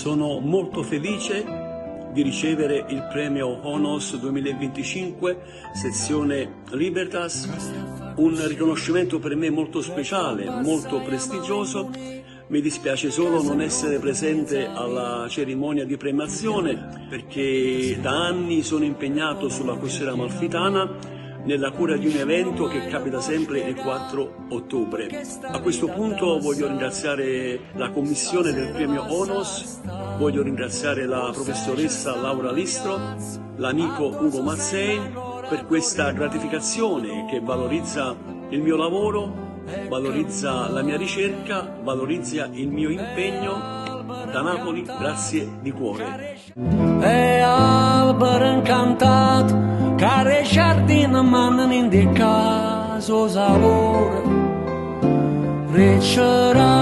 Sono molto felice di ricevere il premio Honos 2025, sezione Libertas, un riconoscimento per me molto speciale, molto prestigioso. Mi dispiace solo non essere presente alla cerimonia di premiazione perché da anni sono impegnato sulla costiera amalfitana nella cura di un evento che capita sempre il 4 ottobre. A questo punto voglio ringraziare la commissione del premio Honos, voglio ringraziare la professoressa Laura Listro, l'amico Ugo Mazzei per questa gratificazione che valorizza il mio lavoro, valorizza la mia ricerca, valorizza il mio impegno. Da Napoli, grazie di cuore. È albero incantato, care giardino m'hanno indicato sapore, ricciarà